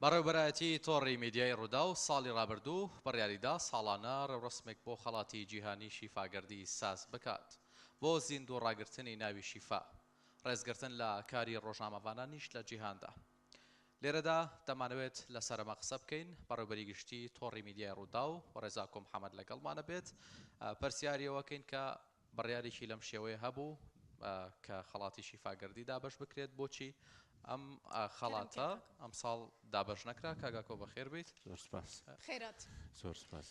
بەڕێوەبەرایەتی تۆڕی میدیای ڕوودا و ساڵی ڕابردوو بەڕیاریدا ساڵانە ڕێوڕسمێک بۆ خەڵاتی جیهانی شیفاگەردی ساز بکات بۆ زیندوو ڕاگررتنی ناوی شیفا ڕێزگرتن لە کاری ڕۆژنامەوانانیش لە جیهاندا. لێرەدا دەمانەوێت لە سەرمە قسە بکەین بەڕێوەبەری گشتی تۆڕی میدیای ڕوودا و ڕێزا کۆمحەمەد لەگەڵمانە بێت پرسیاریەوەکەین کە بڕیارێکی لەم شێوەیە هەبوو کە خەڵاتی شیفاگەردی دابش بکرێت بۆچی ئەم خەڵاتە ئەم ساڵ دابش نەکرا. کاگاکۆ بەخێر بیت. زۆر سپاس. خێرات. زۆر سپاس.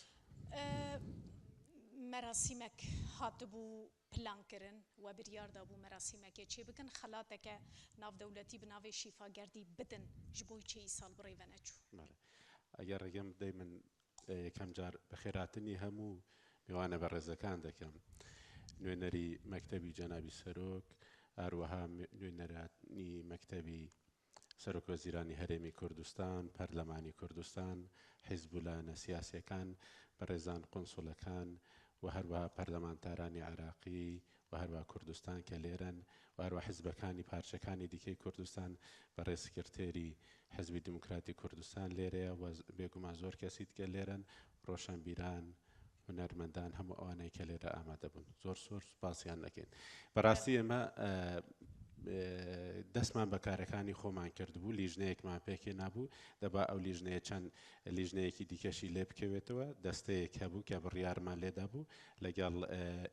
مەراسیمێک هاتبوو پلانکردن و بریاردا بوو مەراسیمێکێ چێ بکەن خەلاتێکە ناودەولەتی بناوێ شیفاگەردی بدن ji بۆی چێی ساڵ بڕێوە نەچوو. ئەگەر ڕێگەم بدەی من یەکەم جار بەخێراتنی هەموو میوانە بە ڕێزەکان دەکەم. نوێنەری مەکتەبی جەنابی سەرۆک، هەروەها نوێنەرانی مەکتەبی سەرۆک وەزیرانی هەرێمی کوردستان، پەرلەمانی کوردستان، حیزبولانە سیاسیەکان، بەڕێزان قۆنسوڵەکان و هەروەها پەرلەمانتارانی عراقی و هەروەها کوردستان کە لێرەن و هەروەها حیزبەکانی پارچەکانی دیکەی کوردستان بەڕێز سکرتێری حیزبی دموکراتی کوردستان لێرەیە و بێگومان زۆر کەسی دیکە لێرەن، ڕۆشنبیران، هونەرمەندان، هەموو ئەوانەی کە لێرە ئامادە بوون. زۆر سپاسیان دەکەین. بەڕاستی ئێمە دەستمان بە کارەکانی خۆمان کردبوو، لیژنەیەکمان پێکێ نابوو، دەبا ئەو لیژنەیە چەند لیژنەیەکی دیکەشی لێ بکەوێتەوە. دەستەیەک هەبوو کە بڕیارمان لێدا بوو لەگەڵ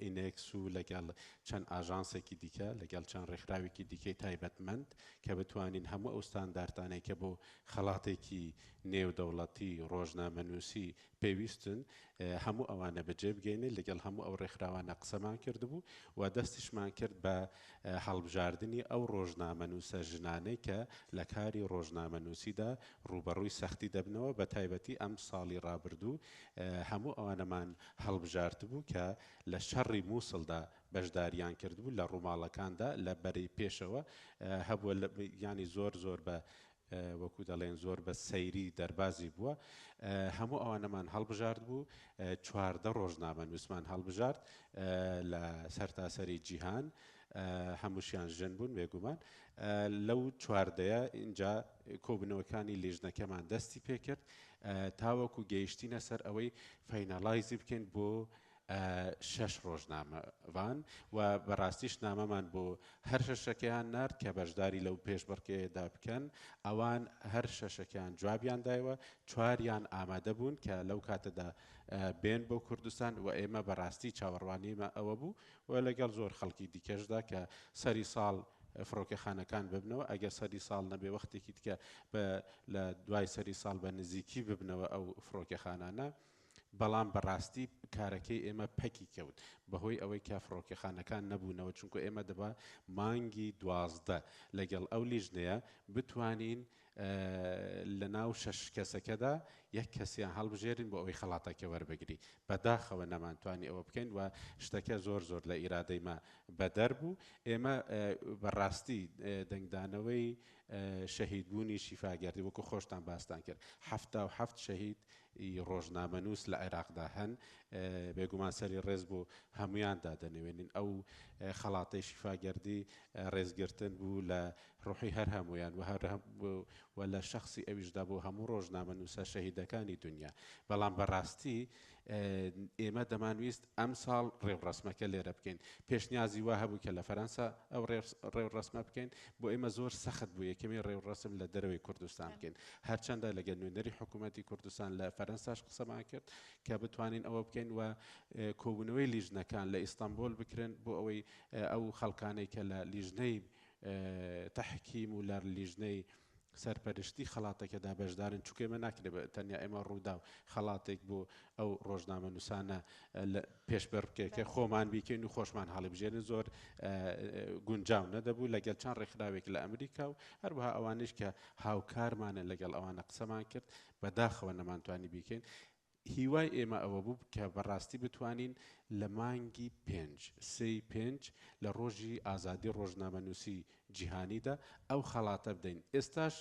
ئینێکس و لەگەڵ چەند ئاژانسێکی دیکە، لەگەڵ چەند ڕێکخراوێکی دیکەی تایبەتمەند کە بتوانین هەموو ئەو ستانداردانەی کە بۆ خەڵاتێکی نێودەوڵەتی ڕۆژنامەنووسی پێویستن هەموو ئەوانە بەجێ بگەینێ. لەگەڵ هەموو ئەو ڕێکخراوانە قسەمان کردبوو و دەستیشمان کرد بە هەڵبژاردننی ئەو ڕۆژنامەنووسە ژنانەی کە لە کاری ڕۆژنامەنووسیدا ڕوبەڕووی سەختی دەبنەوە. بە تایبەتی ئەم ساڵی ڕابردوو هەموو ئەوانەمان هەڵبژارد بوو کە لە شەڕی مووسڵدا بەشداریان کردبوو لە ڕووماڵەکاندا لە بەرەی پێشەوە هەبووە، ینی زۆر بە وەکو دەڵێن زۆر بە سەیری دەربازی بووە. هەموو ئەوانەمان هەڵبژارد بوو، 14 ڕۆژنامەنووسمان هەڵبژارد لە سەرتاسەری جیهان، هەمووشیان ژن بوون بێگومان. لەو 14ەیە اینجا کۆبنەوەکانی لیژنەکەمان دەستی پێکرد تاوەکو گەیشتینە سەر ئەوەی فایناڵایزی بکەین بۆ 6 ڕۆژنامەوان و بەڕاستیش نامەمان بۆ هەر شەشەکەیان نارد کە بەشداری لەو پێشبڕکێدا بکەن. ئەوان هەر شەشەکەیان جوابیان دایەوە، 4یان ئامادە بوون کە لەو کاتەدا بێن بۆ کوردستان و ئێمە بەڕاستی چاوەڕوانیمە ئەوە بوو و لەگەڵ زۆر خەڵکی دیکەشدا کە سەری ساڵ فڕۆکەخانەکان ببنەوە. ئەگەر سەری ساڵ نەبێ وەختێکی دیکە لە دوای سەری ساڵ بە نزیکی ببنەوە ئەو فڕۆکەخانانە. بەڵام بەڕاستی کارەکەی ئێمە پەکی کەوت بەهۆی ئەوەی کە فڕۆکەخانەکان نەبوونەوە، چونکە ئێمە دەبا مانگی 12 لەگەڵ ئەو لیژنەیە بتوانین لە ناو 6 کەسەکەدا یەک کەسیان هەڵبژێرین بۆ ئەوەی خەڵاتەکە وەربگری. بەداخەوە نەمانتوانی ئەوە بکەین و شتەکە زۆر لە ئیرادەی ما بەدەر بوو. ئێمە بەڕاستی دەنگدانەوەی شەهیدبوونی شیفاگەردی وەکو خۆشتان باستان کرد، 77 شەهید ڕۆژنامەنووس لە عێراقدا هەن، بێگومان سەری ڕێز بۆ هەمویاندا دەنەوێنین. ئەو خەڵاتەی شیفاگەردی ڕێزگرتن بوو لە ڕوحی هەر هەمویان و لە شخصی ئەویشدا بۆ هەموو ڕۆژنامەنووسە شەهیدەکانی دنیا. بەڵام بەڕاستی ئێمە دەمانویست ئەم ساڵ ڕێوڕسمەکە لێرە بکەین. پێشنیازی وا هەبوو کە لە فەرەنسا ئەو ڕێوڕسمە بکەین، بۆ ئێمە زۆر سەخت بوو یەکەمی ڕێوڕسم لە دەرەوەی کوردستان بکەین. هەرچەندە لەگەڵ نوێنەری حکوومەتی کوردستان لە فەرەنساش قسەمان کرد کە بتوانین ئەوە بکەین و کۆبوونەوەی لیژنەکان لە ئیستانبول بکرێن بۆ ئەوەی ئەو خەڵکانەی کە لە لیژنەی تەحکیم و لە لیژنەی سەرپەرشتی خەڵاتەکەدا بەشدارن، چونکە ئێمە ناکرێت تەنیا ئێمە ڕوودا و خەڵاتێک بۆ ئەو ڕۆژنامەنووسانە پێشبەر بکەیت خۆمان بیکەین و خۆشمان هەڵبژێرن. زۆر گونجاو نەدەبوو لەگەڵ چەند ڕێکخراوێک لە ئەمریکا و هەروەها ئەوانش کە هاوکارمانە لەگەڵ ئەوانە قسەمان کرد بەداخەوە نەمانتوانی بیکەین. هیوای ئێمە ئەوە بوو کە بەڕاستی بتوانین لە مانگی 5 لە ڕۆژی ئازادی ڕۆژنامەنووسی جیهانیدا ئەو خەڵاتە بدەین. ئێستاش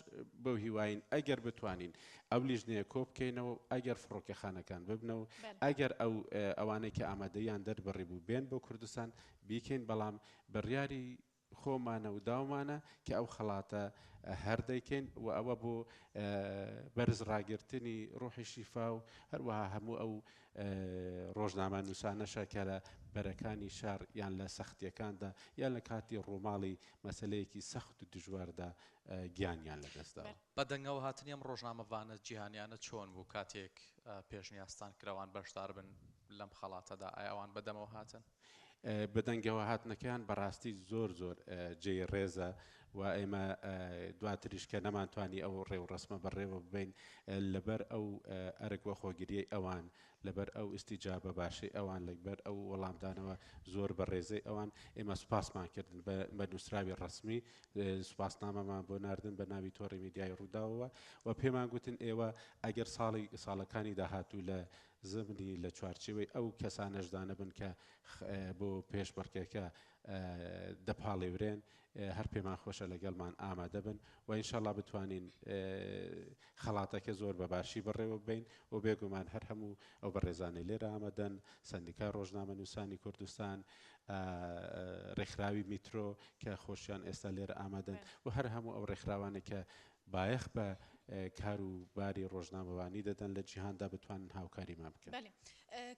بەو هیواین ئەگەر بتوانین ئەو لیژنەیە کۆ بکەینەوە، ئەگەر فڕۆکەخانەکان ببنەوە، ئەگەر ئەوانەی کە ئامادەیان دەربڕی بوو بێن بۆ کوردستان بیکەین. بەڵام بڕیاری خۆمانە و داومانە کە ئەو خەڵاتە هەردەیکەین و ئەوە بۆ بەرز ڕاگررتنی ڕۆحی شیفا و هەروەها هەموو ئەو ڕۆژنامە نووسانەشە کە لە بەرەکانی شار یان لە سەختیەکاندا یان لە کاتی ڕووماڵی مەسلەیەکی سەخت و دژواردا گیانیان لەدەستداوە. بەدەنگەوە هاتنی ئەم ڕۆژنامەوانە جیهانیانە چۆن بوو کاتێک پێشنیاستان کراوان بەشدار بن لەم خەڵاتەدا ئایا ئەوان بەدەمەوە هاتن؟ بەدەنگەوە هاتنەکەیان بەڕاستی زۆر جێی ڕێزە و ئێمە دواتریش کە نەمانتوانی ئەو ڕێو ڕسمە بەڕێوە ببین لەبەر ئەو ئەرگوە خۆگیریەی ئەوان لەبەر ئەو ئیسیجابە باشەی ئەوان لەبەر ئەو وەڵامدانەوە زۆر بەڕێزەی ئەوان ئێمە سوپاسمان کردن بە نووسراوی ڕسمی سوپاسنامەمان بۆ ناردن بە ناوی تۆڕی میدیای ڕووداوەوە و پێمان گوتن ئێوە ئەگەر ساڵەکانی داهاتوو لە زمانی لە چوارچێوەی ئەو کەسانەشدانە بن کە بۆ پێشبڕکێکە دەپاڵێورێن هەر پێمان خۆشە لەگەڵمان ئامادە بن و ئینشاءڵڵا بتوانین خەڵاتەکە زۆر بەباشی بڕێوە بین و بێگومان هەر هەموو ئەو بەڕێزانەی لێرە ئامادەن سەندیکای ڕۆژنامە نووسانی کوردستان ڕێکخراوی میترۆ کە خۆشیان ئێستا لێرە ئامادەن و هەر هەموو ئەو ڕێکخراوانە کە بایەخ بە کار و باری ڕۆژنامەوانی دەدەن لە جیهاندا بتوانن هاوکاریمان بکەن. بەێ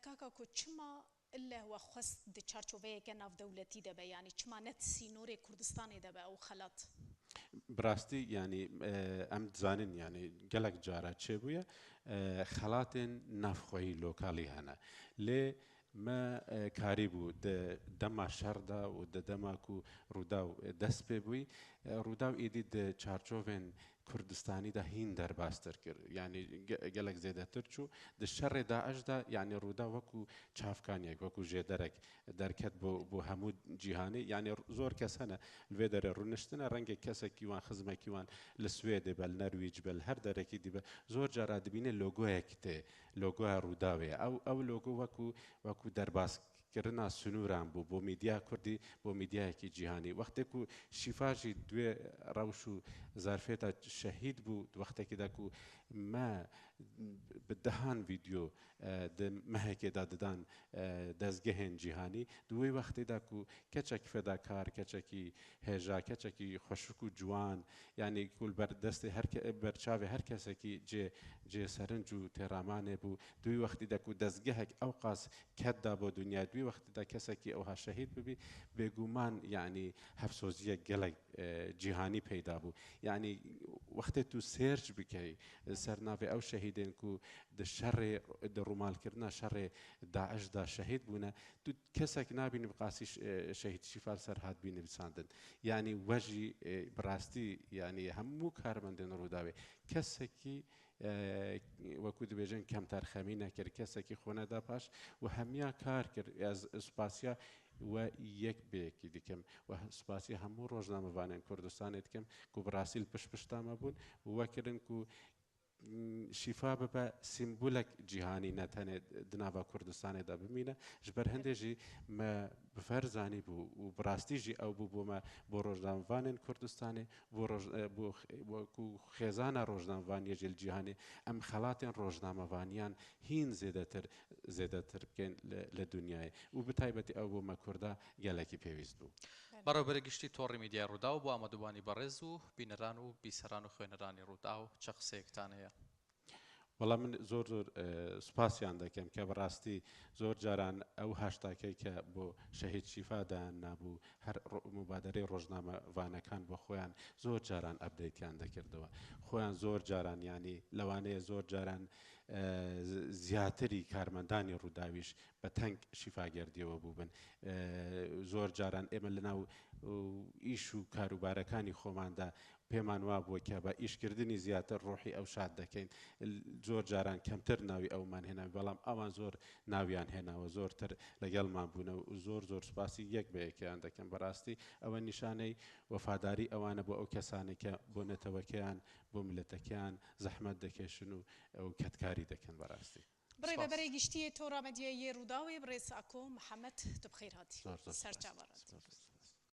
کاکاکۆ چما إلا هو خست دي چارچوبەیەکە ناودەوڵەتی دەبێ ینی چما نەت سینۆرێ کوردستانی دەبێ ئەو خەڵات براستی ینی ئەم دزانن ینی گەلک جارە چێ بووە خەڵاتێن نافخۆیی لۆکاڵی هەنە لێ ما کاری بوو دەما شەردا و دەدەماک و ڕوودا و دەست پێ بووی ڕوودا و ئیدی چارچۆڤێن کوردستانیدا هین دەرباستر کرد ینی گەلک زێدەتر چوو د شەڕێدا ئەشدا ینی ڕوودا وەکو چافکانیەک وەکو ژێدەرێک دەرکەت بۆ هەموو جیهانی ینی زۆر کەس هەنە لێ دەرێ ڕوونشتنە ڕەنگە کەسێکی وان خزمێکی وان لە سوێدێ بەل نەرویج بەل هەر دەرێکی دیبە زۆر جارا دەبینێ لۆگۆیەک تێ لۆگۆە ڕووداوێ ئەو لۆگۆ وەکو دەرباس کردنا سنووران بوو بۆ میدیا کوردی بۆ میدیایەکی جیهانی وەختێک و شیفاژی دوێ ڕەوش و زارفێتە شەهید بوو وەختێکیدا و ما بدەهان ڤیدیۆ مەهێکێدا ددان دەستگەهێن جیهانی دوێ وەختێدا و کەچێک فێداکار کەچێکی هێژا کەچێکی خۆشک و جوان ینی کول بەردەستی بەرچاوی هەر کەسێکی جێ سەرنج و تێرامانێ بوو دوی وەختیدا و دەستگەهێک ئەو قاس کەتدا بۆ دنیا دوی وەختیدا کەسێکی ئەوها شەهید ببی بێگومان ینی هەفسۆزیە گەلک جیهانی پەیدا بوو ینی وەختێ تو سێرج بکەی سەرناوێ ئەو شەهیدێن و شەڕێ ڕوومالکردنا شەڕێ داعشدا شەهید بوونە تو کەسێک نبینی بقاسی شەهید شیفا سەر هات بینی بچاندن ینی وەژی بڕاستی ینی هەموو کارمەندێن ڕووداوێ کەسێکی وەکو دەبێژن کەمتار خەمی نەکرد کەسێکی خۆنەدا پاش و هەمیان کار کرد سوپاسیا و یەک بەیەکی دیکەم و سوپاسی هەموو ڕۆژنامەوانێن کوردستانی دکەم و بڕاستی پشتامە بوون وەکردن و شیفا ببە سیمبولێک جیهانی نەتەنێ دناوا کوردستانێدا بمینە ji ber hindê jî me bi fer zanî bû û bi rastî jî ew bû bû me bo rojnamevanên Kurdistanê ku xêzana rojnamevaniyê jî li cîhanê em xelatên rojnamevaniyan hîn zêdetir bikên li dunyayê û bi taybetî ew bû me Kurda gelekî pêwîst bû. بەڕێوەبەری گشتی تۆڕی میدیای ڕوودا و بۆ ئامادەبوانی بەڕێز و بینەران و بیسەران و خوێنەرانی ڕوودا و چە قسەیەکتان هەیە؟ وەڵام من زۆر سوپاسیان دەکەم کە بەڕاستی زۆر جاران ئەو هاشتاکەی کە بۆ شەهید شیفادایان نابوو هەر مبادرەی ڕۆژنامەوانەکان بۆ خۆیان زۆر جاران ئەپدەیتیان دەکردەوە خۆیان زۆر جاران ینی لەوانەیە زۆر جاران زیاتری کارمەندانی ڕووداویش بە تەنگ شیفاگەردیەوە بوو بن زۆر جاران ئێمە لەناو ئیش و کاروبارەکانی خۆماندا پێمان وا بووە کە بە ئیشکردنی زیاتر ڕۆحی ئەو شاد دەکەین زۆر جاران کەمتر ناوی ئەومان هێناوی بەڵام ئەوان زۆر ناویان هێناوە زۆرتر لەگەڵمان بوونەوە و زۆر سوپاسی یەک بەیەکیان دەکەم بەڕاستی ئەوە نیشانەی وەفاداری ئەوانە بۆ ئەو کەسانی کە بۆ نەتەوەکەیان بۆ ملەتەکەیان زەحمەت دەکێشن و ئەو کەتکاری دەکەن بەڕاستی. بەڕێوەبەری گشتی تۆڕا مەدیای ڕووداوێ بڕێز ئاکۆ محەممەد تو بخێر هاتی سەرچاوەڕات.